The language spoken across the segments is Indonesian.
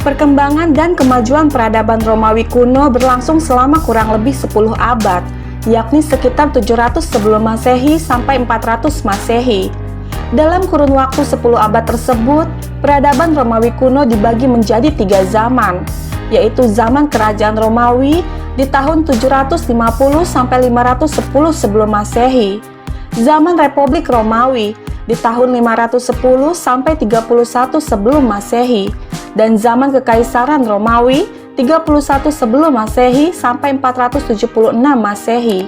Perkembangan dan kemajuan peradaban Romawi kuno berlangsung selama kurang lebih 10 abad, yakni sekitar 700 sebelum Masehi sampai 400 Masehi. Dalam kurun waktu 10 abad tersebut, peradaban Romawi kuno dibagi menjadi 3 zaman, yaitu zaman Kerajaan Romawi di tahun 750 sampai 510 sebelum Masehi, zaman Republik Romawi di tahun 510 sampai 31 sebelum Masehi, dan zaman Kekaisaran Romawi 31 sebelum Masehi sampai 476 Masehi.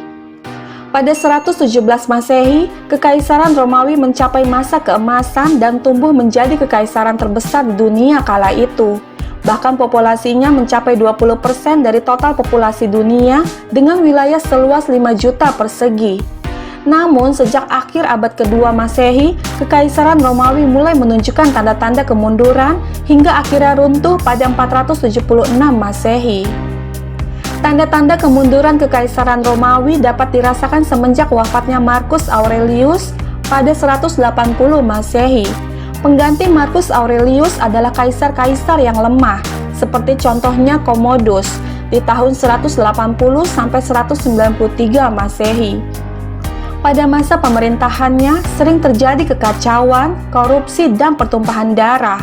Pada 117 Masehi, Kekaisaran Romawi mencapai masa keemasan dan tumbuh menjadi kekaisaran terbesar di dunia kala itu. Bahkan populasinya mencapai 20% dari total populasi dunia dengan wilayah seluas 5 juta persegi. Namun, sejak akhir abad kedua Masehi, Kekaisaran Romawi mulai menunjukkan tanda-tanda kemunduran hingga akhirnya runtuh pada 476 Masehi. Tanda-tanda kemunduran Kekaisaran Romawi dapat dirasakan semenjak wafatnya Marcus Aurelius pada 180 Masehi. Pengganti Marcus Aurelius adalah kaisar-kaisar yang lemah, seperti contohnya Commodus di tahun 180 sampai 193 Masehi. Pada masa pemerintahannya, sering terjadi kekacauan, korupsi, dan pertumpahan darah.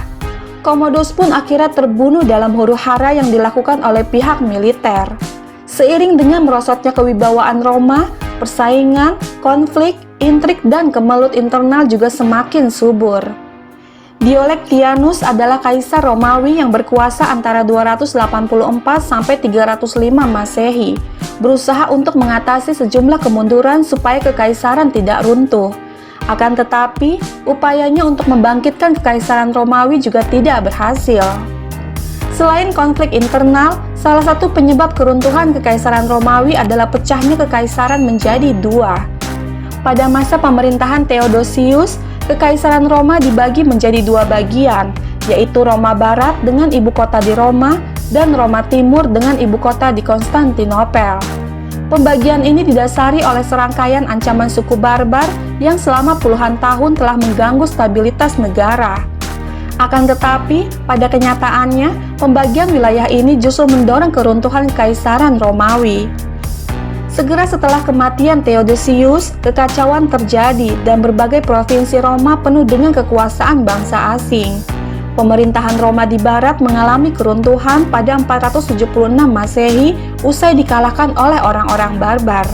Commodus pun akhirnya terbunuh dalam huru-hara yang dilakukan oleh pihak militer. Seiring dengan merosotnya kewibawaan Roma, persaingan, konflik, intrik, dan kemelut internal juga semakin subur. Diocletianus adalah kaisar Romawi yang berkuasa antara 284 sampai 305 Masehi, berusaha untuk mengatasi sejumlah kemunduran supaya kekaisaran tidak runtuh. Akan tetapi, upayanya untuk membangkitkan kekaisaran Romawi juga tidak berhasil. Selain konflik internal, salah satu penyebab keruntuhan kekaisaran Romawi adalah pecahnya kekaisaran menjadi dua. Pada masa pemerintahan Theodosius, Kekaisaran Roma dibagi menjadi dua bagian, yaitu Roma Barat dengan ibu kota di Roma dan Roma Timur dengan ibu kota di Konstantinopel. Pembagian ini didasari oleh serangkaian ancaman suku barbar yang selama puluhan tahun telah mengganggu stabilitas negara. Akan tetapi, pada kenyataannya, pembagian wilayah ini justru mendorong keruntuhan Kekaisaran Romawi. Segera setelah kematian Theodosius, kekacauan terjadi dan berbagai provinsi Roma penuh dengan kekuasaan bangsa asing. Pemerintahan Roma di barat mengalami keruntuhan pada 476 Masehi usai dikalahkan oleh orang-orang barbar.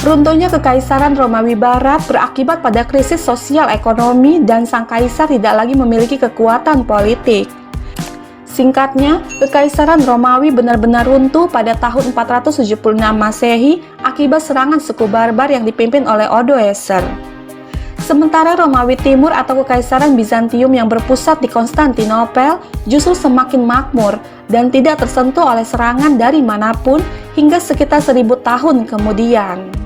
Runtuhnya Kekaisaran Romawi Barat berakibat pada krisis sosial ekonomi dan sang kaisar tidak lagi memiliki kekuatan politik. Singkatnya, Kekaisaran Romawi benar-benar runtuh pada tahun 476 Masehi akibat serangan suku barbar yang dipimpin oleh Odoacer. Sementara Romawi Timur atau Kekaisaran Bizantium yang berpusat di Konstantinopel justru semakin makmur dan tidak tersentuh oleh serangan dari manapun hingga sekitar 1000 tahun kemudian.